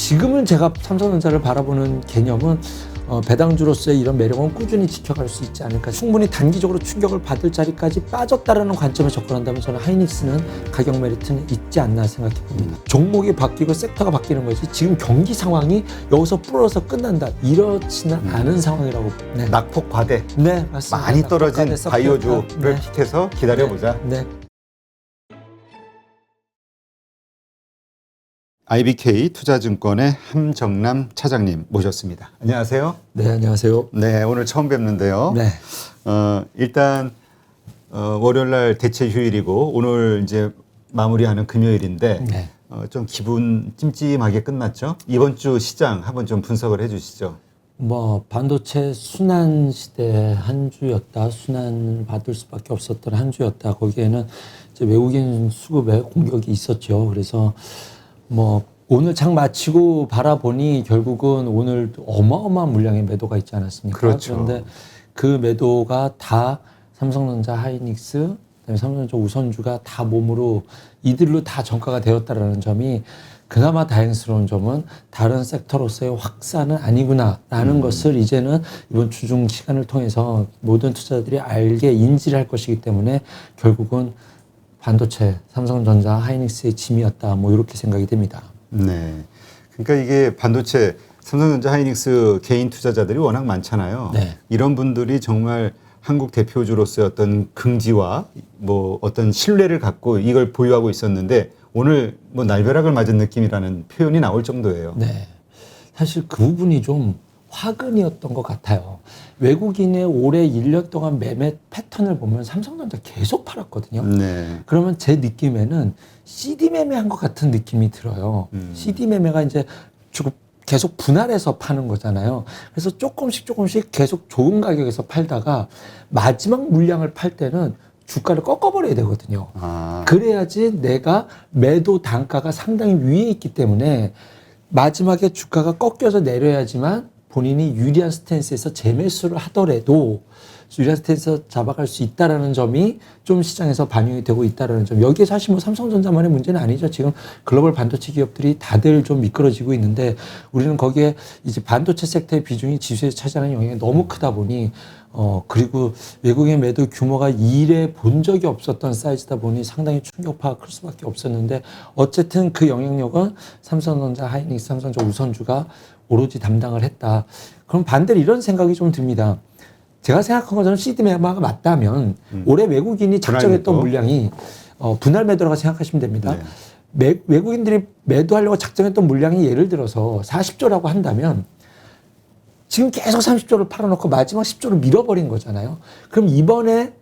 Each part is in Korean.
지금은 제가 삼성전자를 바라보는 개념은 배당주로서의 이런 매력은 꾸준히 지켜갈 수 있지 않을까. 충분히 단기적으로 충격을 받을 자리까지 빠졌다라는 관점에 접근한다면 저는 하이닉스는 가격 메리트는 있지 않나 생각해 봅니다. 종목이 바뀌고 섹터가 바뀌는 거지 지금 경기 상황이 여기서 불어서 끝난다 이렇지는 않은 상황이라고. 네. 낙폭 과대. 네, 맞습니다. 많이 떨어진 바이오주를 네. 픽해서 기다려보자. 네. IBK 투자증권의 함정남 차장님 모셨습니다. 안녕하세요. 네, 안녕하세요. 네, 오늘 처음 뵙는데요. 네. 일단 월요일 날 대체 휴일이고 오늘 이제 마무리하는 금요일인데 네. 좀 기분 찜찜하게 끝났죠. 이번 주 시장 한번 좀 분석을 해주시죠. 반도체 순환 시대 한 주였다. 순환 받을 수밖에 없었던 한 주였다. 거기에는 이제 외국인 수급에 공격이 있었죠. 그래서 오늘 장 마치고 바라보니 결국은 오늘 어마어마한 물량의 매도가 있지 않았습니까? 그렇죠. 그런데 그 매도가 다 삼성전자, 하이닉스, 그다음에 삼성전자 우선주가 다 몸으로 이들로 다 전가가 되었다라는 점이 그나마 다행스러운 점은 다른 섹터로서의 확산은 아니구나라는 것을 이제는 이번 주중 시간을 통해서 모든 투자자들이 알게 인지를 할 것이기 때문에 결국은 반도체, 삼성전자, 하이닉스의 짐이었다. 이렇게 생각이 됩니다. 네. 그러니까 이게 반도체, 삼성전자, 하이닉스 개인 투자자들이 워낙 많잖아요. 네. 이런 분들이 정말 한국 대표주로서의 어떤 긍지와 어떤 신뢰를 갖고 이걸 보유하고 있었는데 오늘 날벼락을 맞은 느낌이라는 표현이 나올 정도예요. 네. 사실 그 부분이 좀 화근이었던 것 같아요. 외국인의 올해 1년 동안 매매 패턴을 보면 삼성전자 계속 팔았거든요. 네. 그러면 제 느낌에는 CD 매매한 것 같은 느낌이 들어요. CD 매매가 이제 계속 분할해서 파는 거잖아요. 그래서 조금씩 계속 좋은 가격에서 팔다가 마지막 물량을 팔 때는 주가를 꺾어버려야 되거든요. 그래야지 내가 매도 단가가 상당히 위에 있기 때문에 마지막에 주가가 꺾여서 내려야지만 본인이 유리한 스탠스에서 재매수를 하더라도 유리한 스탠스에서 잡아갈 수 있다라는 점이 좀 시장에서 반영이 되고 있다라는 점. 여기에 사실 삼성전자만의 문제는 아니죠. 지금 글로벌 반도체 기업들이 다들 좀 미끄러지고 있는데 우리는 거기에 이제 반도체 섹터의 비중이 지수에 차지하는 영향이 너무 크다 보니 그리고 외국인 매도 규모가 이래 본 적이 없었던 사이즈다 보니 상당히 충격파가 클 수밖에 없었는데 어쨌든 그 영향력은 삼성전자, 하이닉스, 삼성전자 우선주가 오로지 담당을 했다. 그럼 반대로 이런 생각이 좀 듭니다. 제가 생각한 것처럼 CD 매매가 맞다면 올해 외국인이 작정했던 물량이 분할 매도라고 생각하시면 됩니다. 네. 외국인들이 매도하려고 작정했던 물량이 예를 들어서 40조라고 한다면 지금 계속 30조를 팔아놓고 마지막 10조를 밀어버린 거잖아요. 그럼 이번에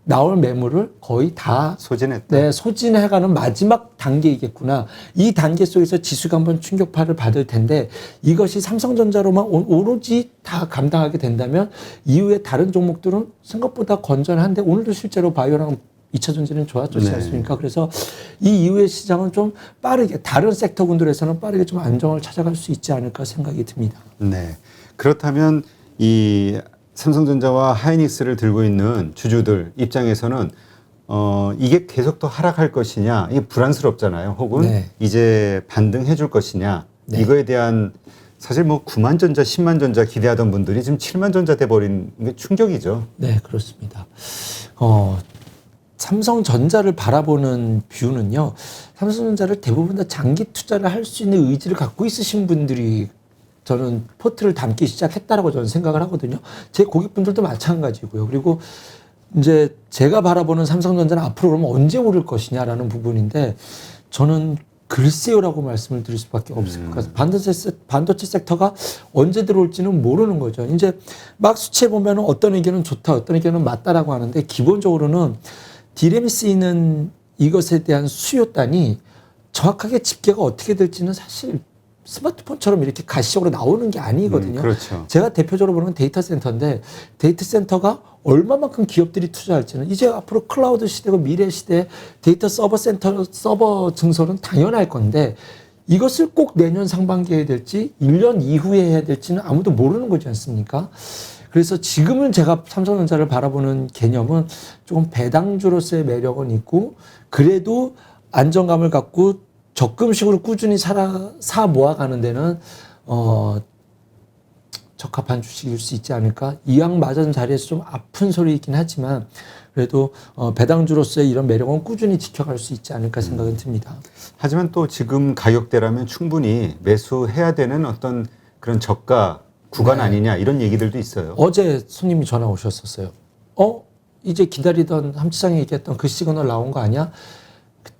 나올 매물을 거의 다 소진했다. 네, 소진해가는 마지막 단계이겠구나. 이 단계 속에서 지수가 한번 충격파를 받을 텐데 이것이 삼성전자로만 오로지 다 감당하게 된다면 이후에 다른 종목들은 생각보다 건전한데 오늘도 실제로 바이오랑 2차전지는 좋았지 않습니까? 그래서 이 이후의 시장은 좀 빠르게 다른 섹터군들에서는 빠르게 좀 안정을 찾아갈 수 있지 않을까 생각이 듭니다. 네. 그렇다면 이 삼성전자와 하이닉스를 들고 있는 주주들 입장에서는 이게 계속 더 하락할 것이냐 이게 불안스럽잖아요. 혹은 네. 이제 반등해 줄 것이냐 네. 이거에 대한 사실 9만 전자, 10만 전자 기대하던 분들이 지금 7만 전자 돼버린 게 충격이죠. 네, 그렇습니다. 삼성전자를 바라보는 뷰는요. 삼성전자를 대부분 다 장기 투자를 할 수 있는 의지를 갖고 있으신 분들이 저는 포트를 담기 시작했다라고 저는 생각을 하거든요. 제 고객분들도 마찬가지고요. 그리고 이제 제가 바라보는 삼성전자는 앞으로 그러면 언제 오를 것이냐라는 부분인데 저는 글쎄요라고 말씀을 드릴 수밖에 없을 것 같아요. 반도체 섹터가 언제 들어올지는 모르는 거죠. 이제 막 수치해 보면 어떤 의견은 좋다, 어떤 의견은 맞다라고 하는데 기본적으로는 디램이 쓰이는 이것에 대한 수요단이 정확하게 집계가 어떻게 될지는 사실 스마트폰처럼 이렇게 가시적으로 나오는 게 아니거든요. 그렇죠. 제가 대표적으로 보는 건 데이터 센터인데 데이터 센터가 얼마만큼 기업들이 투자할지는 이제 앞으로 클라우드 시대고 미래 시대에 데이터 서버 센터, 서버 증설은 당연할 건데 이것을 꼭 내년 상반기에 해야 될지 1년 이후에 해야 될지는 아무도 모르는 거지 않습니까? 그래서 지금은 제가 삼성전자를 바라보는 개념은 조금 배당주로서의 매력은 있고 그래도 안정감을 갖고 적금식으로 꾸준히 사 모아가는 데는 적합한 주식일 수 있지 않을까. 이왕 맞은 자리에서 좀 아픈 소리이긴 하지만 그래도 배당주로서의 이런 매력은 꾸준히 지켜갈 수 있지 않을까 생각은 듭니다. 하지만 또 지금 가격대라면 충분히 매수해야 되는 어떤 그런 저가 구간 네. 아니냐 이런 얘기들도 있어요. 어제 손님이 전화 오셨었어요. 이제 기다리던 함치장이 얘기했던 그 시그널 나온 거 아니야?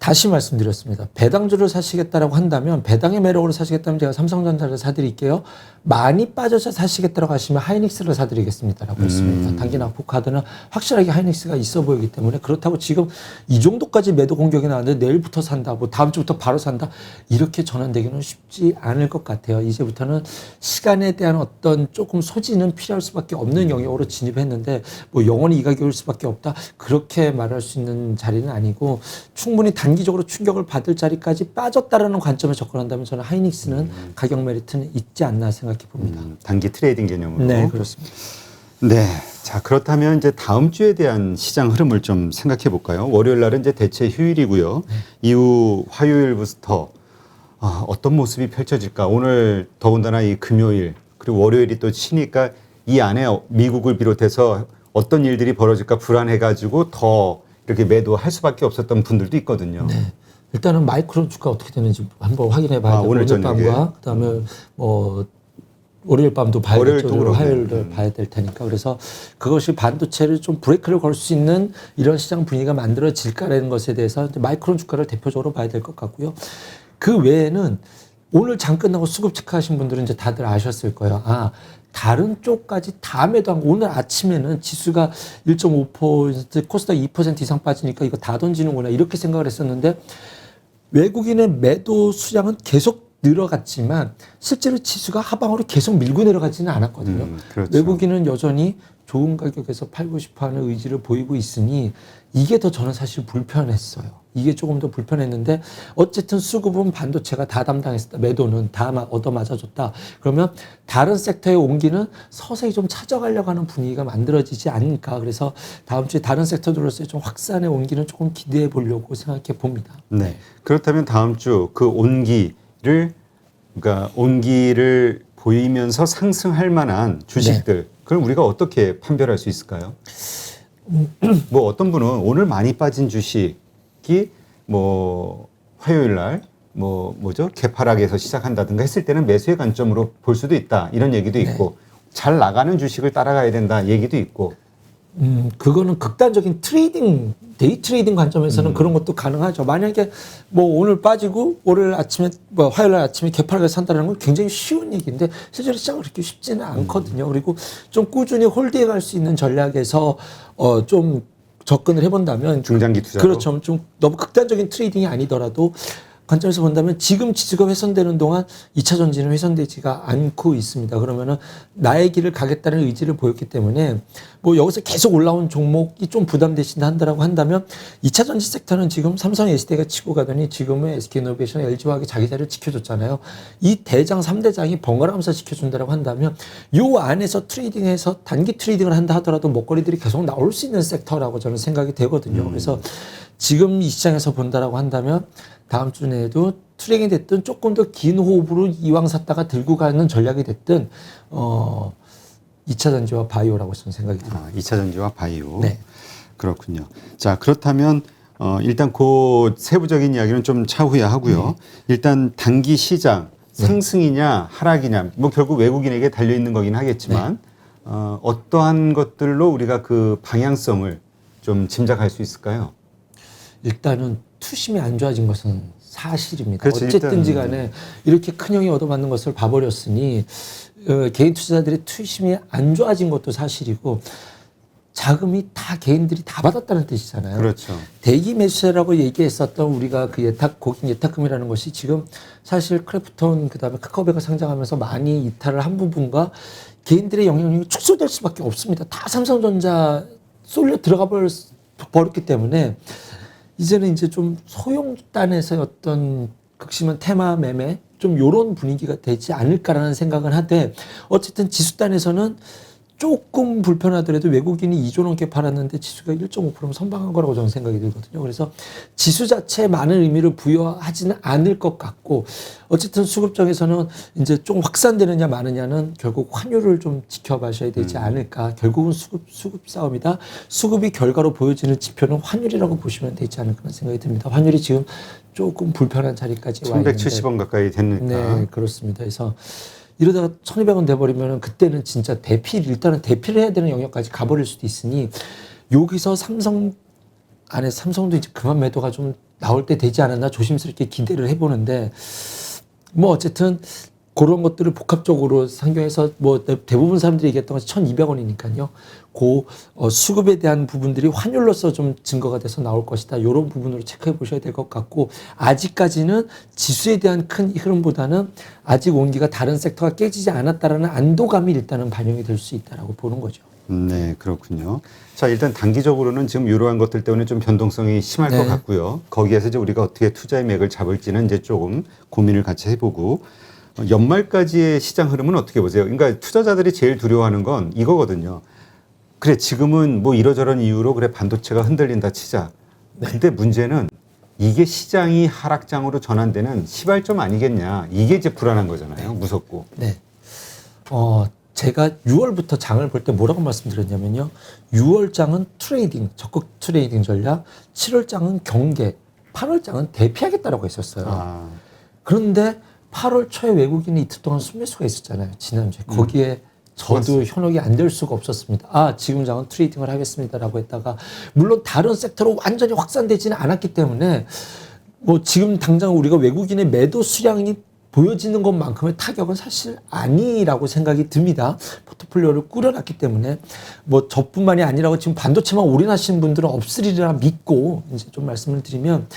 다시 말씀드렸습니다. 배당주를 사시겠다라고 한다면 배당의 매력으로 사시겠다면 제가 삼성전자를 사드릴게요. 많이 빠져서 사시겠다라고 하시면 하이닉스를 사드리겠습니다라고 했습니다. 단기 낙폭카드는 확실하게 하이닉스가 있어 보이기 때문에 그렇다고 지금 이 정도까지 매도 공격이 나왔는데 내일부터 산다, 뭐 다음 주부터 바로 산다 이렇게 전환되기는 쉽지 않을 것 같아요. 이제부터는 시간에 대한 어떤 조금 소지는 필요할 수밖에 없는 영역으로 진입했는데 뭐 영원히 이 가격일 수밖에 없다 그렇게 말할 수 있는 자리는 아니고 충분히 단기적으로 충격을 받을 자리까지 빠졌다라는 관점에 접근한다면 저는 하이닉스는 가격 메리트는 있지 않나 생각해 봅니다. 단기 트레이딩 개념으로. 네, 그렇습니다. 네. 자, 그렇다면 이제 다음 주에 대한 시장 흐름을 좀 생각해 볼까요? 월요일 날은 이제 대체 휴일이고요. 이후 화요일부터 어떤 모습이 펼쳐질까? 오늘 더군다나 이 금요일 그리고 월요일이 또 치니까 이 안에 미국을 비롯해서 어떤 일들이 벌어질까 불안해가지고 더 이렇게 매도할 수밖에 없었던 분들도 있거든요. 네. 일단은 마이크로 주가 어떻게 되는지 한번 확인해 봐야 돼요. 오늘 밤과 그다음에 월요일 밤도 봐야 월요일 될 또 정도로 그러네. 화요일을 봐야 될 테니까 그래서 그것이 반도체를 좀 브레이크를 걸 수 있는 이런 시장 분위기가 만들어질까라는 것에 대해서 이제 마이크론 주가를 대표적으로 봐야 될 것 같고요. 그 외에는 오늘 장 끝나고 수급 체크하신 분들은 이제 다들 아셨을 거예요. 다른 쪽까지 다 매도한 거. 오늘 아침에는 지수가 1.5% 코스닥 2% 이상 빠지니까 이거 다 던지는구나 이렇게 생각을 했었는데 외국인의 매도 수량은 계속 늘어갔지만 실제로 지수가 하방으로 계속 밀고 내려가지는 않았거든요. 그렇죠. 외국인은 여전히 좋은 가격에서 팔고 싶어하는 의지를 보이고 있으니 이게 더 저는 사실 불편했어요. 이게 조금 더 불편했는데 어쨌든 수급은 반도체가 다 담당했었다. 매도는 다 얻어 맞아줬다. 그러면 다른 섹터에 옮기는 서서히 좀 찾아가려고 하는 분위기가 만들어지지 않을까. 그래서 다음 주에 다른 섹터들로서의 좀 확산의 온기는 조금 기대해 보려고 생각해 봅니다. 네. 그렇다면 다음 주 그 그러니까 온기를 보이면서 상승할 만한 주식들 그럼 우리가 어떻게 판별할 수 있을까요? 뭐 어떤 분은 오늘 많이 빠진 주식이 뭐 화요일 날 뭐죠? 개파락에서 시작한다든가 했을 때는 매수의 관점으로 볼 수도 있다. 이런 얘기도 있고 잘 나가는 주식을 따라가야 된다 얘기도 있고 그거는 극단적인 데이 트레이딩 관점에서는 그런 것도 가능하죠. 만약에 뭐 오늘 빠지고 월요일 아침에, 화요일 날 아침에 개파락을 산다는 건 굉장히 쉬운 얘기인데 실제로 시장은 그렇게 쉽지는 않거든요. 그리고 좀 꾸준히 홀드해 갈 수 있는 전략에서 좀 접근을 해본다면 중장기 투자로 그렇죠. 좀 너무 극단적인 트레이딩이 아니더라도 관점에서 본다면 지금 지수가 훼손되는 동안 2차 전지는 훼손되지가 않고 있습니다. 그러면은 나의 길을 가겠다는 의지를 보였기 때문에 뭐 여기서 계속 올라온 종목이 좀 부담되신다 한다라고 한다면 2차 전지 섹터는 지금 삼성 SDI가 치고 가더니 지금은 SK이노베이션, LG화학이 자기 자리를 지켜줬잖아요. 이 대장 3대장이 번갈아가면서 지켜준다라고 한다면 요 안에서 트레이딩해서 단기 트레이딩을 한다 하더라도 먹거리들이 계속 나올 수 있는 섹터라고 저는 생각이 되거든요. 그래서 지금 이 시장에서 본다라고 한다면 다음 주 내에도 트랙이 됐든 조금 더 긴 호흡으로 이왕 샀다가 들고 가는 전략이 됐든 2차 전지와 바이오라고 저는 생각이 듭니다. 2차 전지와 바이오. 네. 그렇군요. 자, 그렇다면 일단 그 세부적인 이야기는 좀 차후에 하고요. 일단 단기 시장 상승이냐 하락이냐 뭐 결국 외국인에게 달려 있는 거긴 하겠지만 어떠한 것들로 우리가 그 방향성을 좀 짐작할 수 있을까요? 일단은 투심이 안 좋아진 것은 사실입니다. 그렇지, 어쨌든지 간에 이렇게 큰 형이 얻어맞는 것을 봐버렸으니 개인 투자자들의 투심이 안 좋아진 것도 사실이고 자금이 다 개인들이 다 받았다는 뜻이잖아요. 그렇죠. 대기 매수세라고 얘기했었던 우리가 그 고객 예탁금이라는 것이 지금 사실 크래프톤 그다음에 카카오백을 상장하면서 많이 이탈을 한 부분과 개인들의 영향력이 축소될 수밖에 없습니다. 다 삼성전자 쏠려 들어가 버렸기 때문에 이제는 이제 좀 소형단에서의 어떤 극심한 테마 매매 좀 요런 분위기가 되지 않을까라는 생각은 하되 어쨌든 지수단에서는 조금 불편하더라도 외국인이 2조 넘게 팔았는데 지수가 1.5%면 선방한 거라고 저는 생각이 들거든요. 그래서 지수 자체에 많은 의미를 부여하지는 않을 것 같고 어쨌든 수급정에서는 이제 좀 확산되느냐 마느냐는 결국 환율을 좀 지켜봐셔야 되지 않을까. 결국은 수급 싸움이다. 수급이 결과로 보여지는 지표는 환율이라고 보시면 되지 않을까 생각이 듭니다. 환율이 지금 조금 불편한 자리까지 와 있는데 1170원 가까이 됐니까. 네, 그렇습니다. 그래서 이러다가 1200원 돼버리면 그때는 진짜 일단은 대피를 해야 되는 영역까지 가버릴 수도 있으니 여기서 삼성도 이제 그만 매도가 좀 나올 때 되지 않았나 조심스럽게 기대를 해보는데 뭐 어쨌든 그런 것들을 복합적으로 상경해서 뭐 대부분 사람들이 얘기했던 것이 1200원이니까요. 수급에 대한 부분들이 환율로서 좀 증거가 돼서 나올 것이다. 이런 부분으로 체크해 보셔야 될 것 같고 아직까지는 지수에 대한 큰 흐름보다는 아직 온기가 다른 섹터가 깨지지 않았다라는 안도감이 일단은 반영이 될 수 있다라고 보는 거죠. 네, 그렇군요. 자, 일단 단기적으로는 지금 이러한 것들 때문에 좀 변동성이 심할 것 같고요. 거기에서 이제 우리가 어떻게 투자의 맥을 잡을지는 이제 조금 고민을 같이 해보고 연말까지의 시장 흐름은 어떻게 보세요? 그러니까 투자자들이 제일 두려워하는 건 이거거든요. 그래, 지금은 뭐 이러저런 이유로 그래 반도체가 흔들린다 치자. 근데 문제는 이게 시장이 하락장으로 전환되는 시발점 아니겠냐. 이게 이제 불안한 거잖아요. 무섭고. 네. 제가 6월부터 장을 볼 때 뭐라고 말씀드렸냐면요. 6월장은 트레이딩, 적극 트레이딩 전략, 7월장은 경계, 8월장은 대피하겠다라고 했었어요. 그런데 8월 초에 외국인이 이틀 동안 순매수가 있었잖아요. 지난주에. 거기에 저도 현혹이 안 될 수가 없었습니다. 지금 장은 트레이딩을 하겠습니다라고 했다가 물론 다른 섹터로 완전히 확산되지는 않았기 때문에 뭐 지금 당장 우리가 외국인의 매도 수량이 보여지는 것만큼의 타격은 사실 아니라고 생각이 듭니다. 포트폴리오를 꾸려놨기 때문에 뭐 저뿐만이 아니라고 지금 반도체만 올인하시는 분들은 없으리라 믿고 이제 좀 말씀을 드리면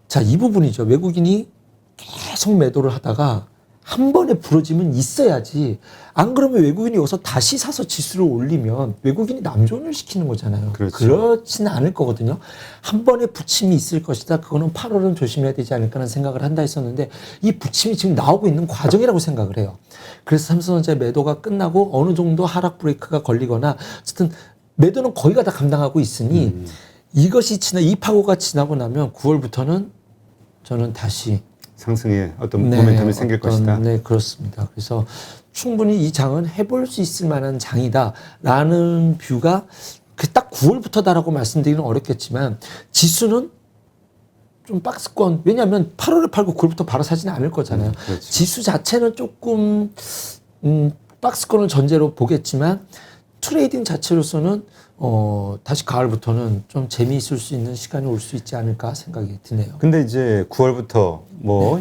자, 이 부분이죠. 외국인이 계속 매도를 하다가 한 번에 부러짐은 있어야지. 안 그러면 외국인이 여기서 다시 사서 지수를 올리면 외국인이 남존을 시키는 거잖아요. 그렇죠. 그렇지는 않을 거거든요. 한 번에 부침이 있을 것이다. 그거는 8월은 조심해야 되지 않을까 하는 생각을 한다 했었는데 이 부침이 지금 나오고 있는 과정이라고 생각을 해요. 그래서 삼성전자의 매도가 끝나고 어느 정도 하락 브레이크가 걸리거나 어쨌든 매도는 거의가 다 감당하고 있으니 이것이 이 파고가 지나고 나면 9월부터는 저는 다시 상승의 어떤 모멘텀이 생길 것이다. 네, 그렇습니다. 그래서 충분히 이 장은 해볼 수 있을 만한 장이다라는 뷰가 딱 9월부터다라고 말씀드리기는 어렵겠지만 지수는 좀 박스권, 왜냐하면 8월에 팔고 9월부터 바로 사지는 않을 거잖아요. 그렇죠. 지수 자체는 조금 박스권을 전제로 보겠지만 트레이딩 자체로서는 다시 가을부터는 좀 재미있을 수 있는 시간이 올 수 있지 않을까 생각이 드네요. 근데 이제 9월부터 뭐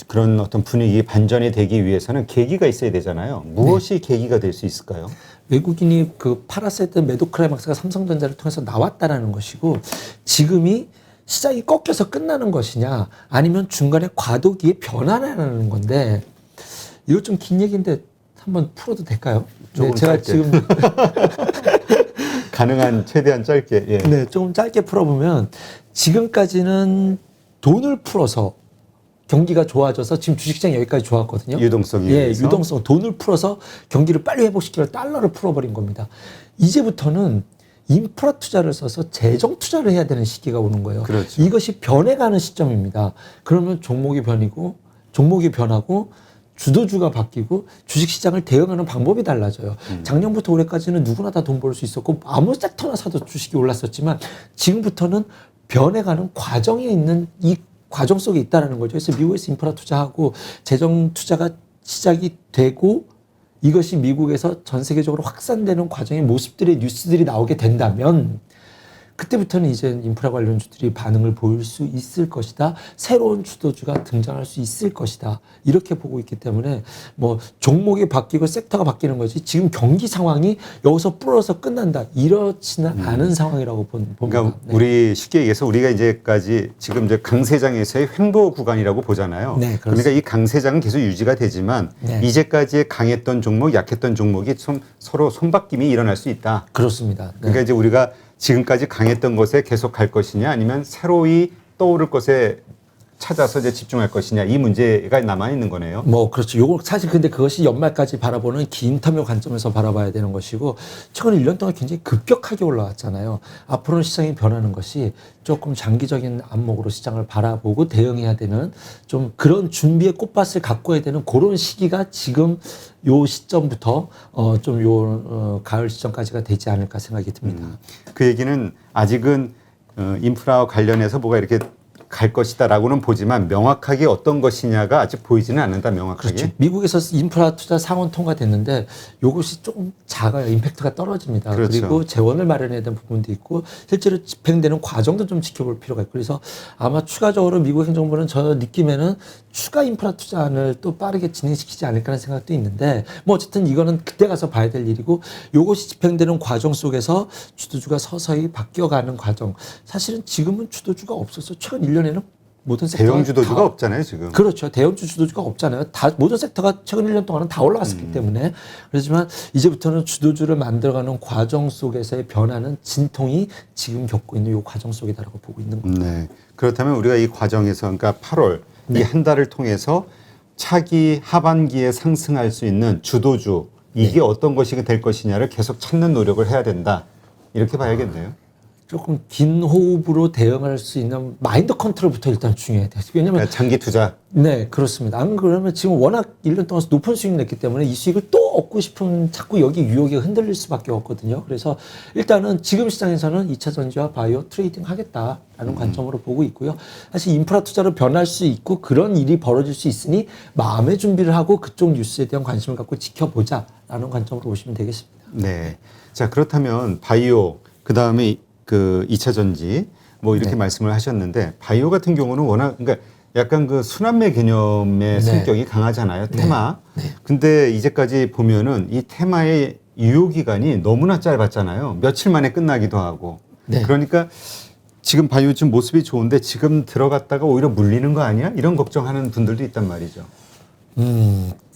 그런 어떤 분위기 반전이 되기 위해서는 계기가 있어야 되잖아요. 무엇이 계기가 될 수 있을까요? 외국인이 팔았을 때 매도 클라이막스가 삼성전자를 통해서 나왔다라는 것이고 지금이 시장이 꺾여서 끝나는 것이냐 아니면 중간에 과도기의 변화라는 건데 이거 좀 긴 얘기인데 한번 풀어도 될까요? 조금 제가 짧게. 지금 가능한 최대한 짧게. 예. 네, 조금 짧게 풀어보면 지금까지는 돈을 풀어서 경기가 좋아져서 지금 주식시장이 여기까지 좋았거든요. 유동성이 위해서. 유동성. 돈을 풀어서 경기를 빨리 회복시키려 달러를 풀어버린 겁니다. 이제부터는 인프라 투자를 써서 재정 투자를 해야 되는 시기가 오는 거예요. 그렇죠. 이것이 변해가는 시점입니다. 그러면 종목이 변하고 주도주가 바뀌고 주식시장을 대응하는 방법이 달라져요. 작년부터 올해까지는 누구나 다 돈 벌 수 있었고 아무 섹터나 사도 주식이 올랐었지만 지금부터는 변해가는 과정에 있는 이 과정 속에 있다는 거죠. 그래서 미국에서 인프라 투자하고 재정 투자가 시작이 되고 이것이 미국에서 전 세계적으로 확산되는 과정의 모습들의 뉴스들이 나오게 된다면 그때부터는 이제 인프라 관련주들이 반응을 보일 수 있을 것이다. 새로운 주도주가 등장할 수 있을 것이다. 이렇게 보고 있기 때문에 뭐 종목이 바뀌고 섹터가 바뀌는 거지 지금 경기 상황이 여기서 불어서 끝난다. 이렇지는 않은 상황이라고 봅니다. 그러니까 네. 우리 쉽게 얘기해서 우리가 이제까지 지금 이제 강세장에서의 횡보 구간이라고 보잖아요. 네, 그러니까 이 강세장은 계속 유지가 되지만 네. 이제까지의 강했던 종목, 약했던 종목이 좀 서로 손바뀜이 일어날 수 있다. 그렇습니다. 네. 그러니까 이제 우리가 지금까지 강했던 것에 계속 갈 것이냐 아니면 새로이 떠오를 것에 찾아서 이제 집중할 것이냐 이 문제가 남아 있는 거네요. 뭐 그렇죠. 요거 사실 근데 그것이 연말까지 바라보는 긴 텀의 관점에서 바라봐야 되는 것이고 최근 1년 동안 굉장히 급격하게 올라왔잖아요. 앞으로는 시장이 변하는 것이 조금 장기적인 안목으로 시장을 바라보고 대응해야 되는 좀 그런 준비의 꽃밭을 가꿔야 되는 그런 시기가 지금 요 시점부터 가을 시점까지가 되지 않을까 생각이 듭니다. 그 얘기는 아직은 인프라와 관련해서 뭐가 이렇게 갈 것이다라고는 보지만 명확하게 어떤 것이냐가 아직 보이지는 않는다. 명확하게. 그렇죠. 미국에서 인프라 투자 상원 통과됐는데 이것이 조금 작아요. 임팩트가 떨어집니다. 그렇죠. 그리고 재원을 마련해야 되는 부분도 있고 실제로 집행되는 과정도 좀 지켜볼 필요가 있고 그래서 아마 추가적으로 미국 행정부는 저 느낌에는 추가 인프라 투자안을 또 빠르게 진행시키지 않을까라는 생각도 있는데 뭐 어쨌든 이거는 그때 가서 봐야 될 일이고 이것이 집행되는 과정 속에서 주도주가 서서히 바뀌어가는 과정. 사실은 지금은 주도주가 없어서 최근 1년에는 모든 섹터가 대형 주도주가 없잖아요, 지금. 그렇죠. 대형주 주도주가 없잖아요. 다 모든 섹터가 최근 1년 동안은 다 올라갔었기 때문에 그렇지만 이제부터는 주도주를 만들어가는 과정 속에서의 변화는 진통이 지금 겪고 있는 이 과정 속이다라고 보고 있는 겁니다. 네. 그렇다면 우리가 이 과정에서 그러니까 8월 이 한 달을 통해서 차기 하반기에 상승할 수 있는 주도주 이게 어떤 것이 될 것이냐를 계속 찾는 노력을 해야 된다. 이렇게 봐야겠네요. 조금 긴 호흡으로 대응할 수 있는 마인드 컨트롤부터 일단 중요해야 돼요. 왜냐하면 그러니까 장기 투자. 네, 그렇습니다. 안 그러면 지금 워낙 1년 동안 높은 수익을 냈기 때문에 이 수익을 또 얻고 싶은 자꾸 여기 유혹이 흔들릴 수밖에 없거든요. 그래서 일단은 지금 시장에서는 2차 전지와 바이오 트레이딩 하겠다라는 관점으로 보고 있고요. 사실 인프라 투자로 변할 수 있고 그런 일이 벌어질 수 있으니 마음의 준비를 하고 그쪽 뉴스에 대한 관심을 갖고 지켜보자라는 관점으로 보시면 되겠습니다. 네. 자, 그렇다면 바이오 그다음에 그 2차 전지 뭐 이렇게 말씀을 하셨는데 바이오 같은 경우는 워낙 그러니까 약간 그 순환매 개념의 성격이 강하잖아요. 테마. 근데 이제까지 보면은 이 테마의 유효 기간이 너무나 짧았잖아요. 며칠 만에 끝나기도 하고. 그러니까 지금 바이오 좀 모습이 좋은데 지금 들어갔다가 오히려 물리는 거 아니야? 이런 걱정하는 분들도 있단 말이죠.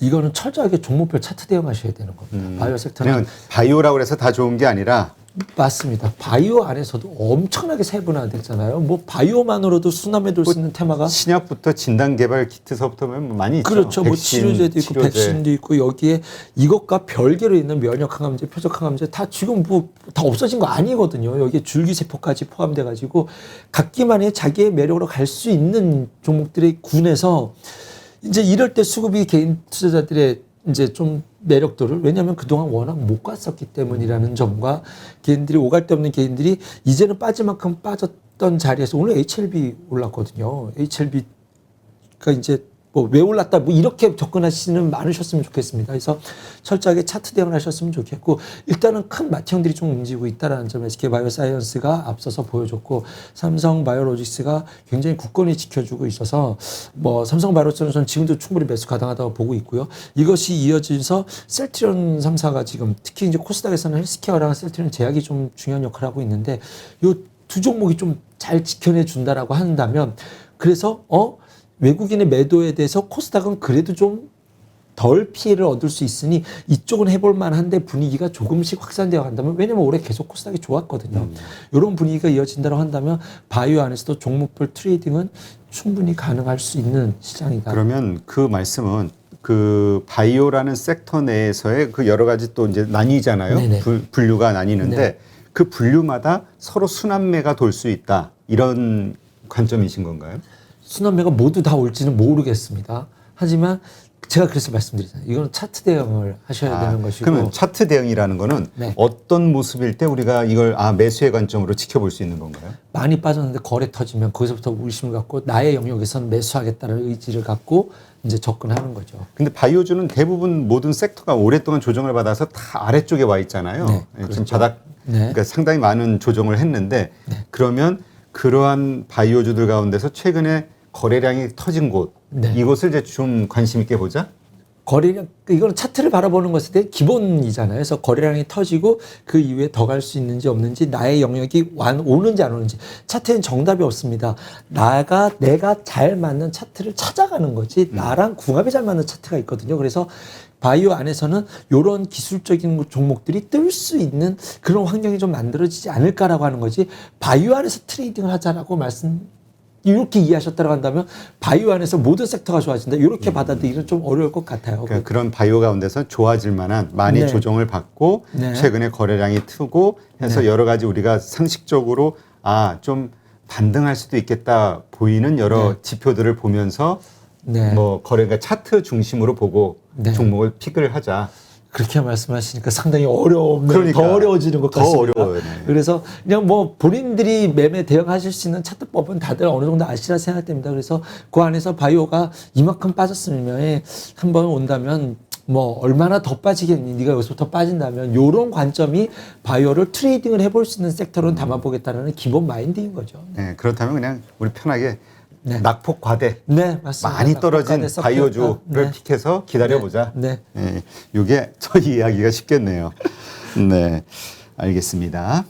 이거는 철저하게 종목별 차트 대응하셔야 되는 겁니다. 바이오 섹터는 그냥 바이오라고 해서 다 좋은 게 아니라 맞습니다. 바이오 안에서도 엄청나게 세분화됐잖아요. 뭐 바이오만으로도 순환매 돌 수 있는 테마가 신약부터 진단 개발 키트서부터 많이 있죠. 그렇죠. 뭐 백신, 치료제도 있고 백신도 있고 여기에 이것과 별개로 있는 면역 항암제, 표적 항암제 다 지금 뭐 다 없어진 거 아니거든요. 여기에 줄기세포까지 포함돼 가지고 각기만의 자기의 매력으로 갈 수 있는 종목들의 군에서 이제 이럴 때 수급이 개인 투자자들의 이제 좀 매력도를 왜냐하면 그동안 워낙 못 갔었기 때문이라는 점과 개인들이 오갈 데 없는 개인들이 이제는 빠질 만큼 빠졌던 자리에서 오늘 HLB 올랐거든요. HLB가 이제 뭐 왜 올랐다 뭐 이렇게 접근하시는 많으셨으면 좋겠습니다. 그래서 철저하게 차트 대응을 하셨으면 좋겠고 일단은 큰 마티형들이 좀 움직이고 있다는 점에서 SK바이오사이언스가 앞서서 보여줬고 삼성바이오로직스가 굉장히 굳건히 지켜주고 있어서 뭐 삼성바이오로직스는 지금도 충분히 매수 가능하다고 보고 있고요. 이것이 이어지면서 셀트리온 3사가 지금 특히 이제 코스닥에서는 헬스케어랑 셀트리온 제약이 좀 중요한 역할을 하고 있는데 이 두 종목이 좀 잘 지켜내 준다라고 한다면 그래서 외국인의 매도에 대해서 코스닥은 그래도 좀 덜 피해를 얻을 수 있으니 이쪽은 해볼 만한데 분위기가 조금씩 확산되어 간다면 왜냐면 올해 계속 코스닥이 좋았거든요. 이런 분위기가 이어진다고 한다면 바이오 안에서도 종목별 트레이딩은 충분히 가능할 수 있는 시장이다. 그러면 그 말씀은 그 바이오라는 섹터 내에서의 그 여러 가지 또 이제 나뉘잖아요. 분류가 나뉘는데 그 분류마다 서로 순환매가 돌 수 있다. 이런 관점이신 건가요? 순환매가 모두 다 올지는 모르겠습니다. 하지만 제가 그래서 말씀드리잖아요. 이거는 차트 대응을 하셔야 되는 것이고. 그러면 차트 대응이라는 거는 어떤 모습일 때 우리가 이걸 매수의 관점으로 지켜볼 수 있는 건가요? 많이 빠졌는데 거래 터지면 거기서부터 의심을 갖고 나의 영역에선 매수하겠다는 의지를 갖고 이제 접근하는 거죠. 근데 바이오주는 대부분 모든 섹터가 오랫동안 조정을 받아서 다 아래쪽에 와 있잖아요. 지금 바닥 그러니까 상당히 많은 조정을 했는데 그러면 그러한 바이오주들 가운데서 최근에 거래량이 터진 곳 이곳을 이제 좀 관심 있게 보자. 거래량 이거는 차트를 바라보는 것에 대해 기본이잖아요. 그래서 거래량이 터지고 그 이후에 더 갈 수 있는지 없는지 나의 영역이 오는지 안 오는지 차트엔 정답이 없습니다. 내가 잘 맞는 차트를 찾아가는 거지 나랑 궁합이 잘 맞는 차트가 있거든요. 그래서 바이오 안에서는 이런 기술적인 종목들이 뜰 수 있는 그런 환경이 좀 만들어지지 않을까라고 하는 거지 바이오 안에서 트레이딩을 하자라고 이렇게 이해하셨다고 한다면 바이오 안에서 모든 섹터가 좋아진다. 이렇게 받아들이기는 좀 어려울 것 같아요. 그러니까 그런 바이오 가운데서 좋아질 만한 많이 네. 조정을 받고 네. 최근에 거래량이 트고 해서 네. 여러 가지 우리가 상식적으로 좀 반등할 수도 있겠다 보이는 여러 네. 지표들을 보면서 네. 뭐 거래가 차트 중심으로 보고 네. 종목을 픽을 하자. 그렇게 말씀하시니까 상당히 어려운데 그러니까. 더 어려워지는 것 더 같습니다. 어려워요, 네. 그래서 그냥 뭐 본인들이 매매 대응하실 수 있는 차트법은 다들 어느 정도 아시라 생각됩니다. 그래서 그 안에서 바이오가 이만큼 빠졌으면 한번 온다면 뭐 얼마나 더 빠지겠니? 네가 여기서부터 빠진다면 이런 관점이 바이오를 트레이딩을 해볼 수 있는 섹터로는 담아보겠다는 기본 마인드인 거죠. 네, 그렇다면 그냥 우리 편하게 네. 낙폭 과대 네, 맞습니다. 많이 떨어진 낙폭 과대 바이오주를 네. 픽해서 기다려보자. 네. 이게 더 이해하기가 쉽겠네요. 네, 알겠습니다.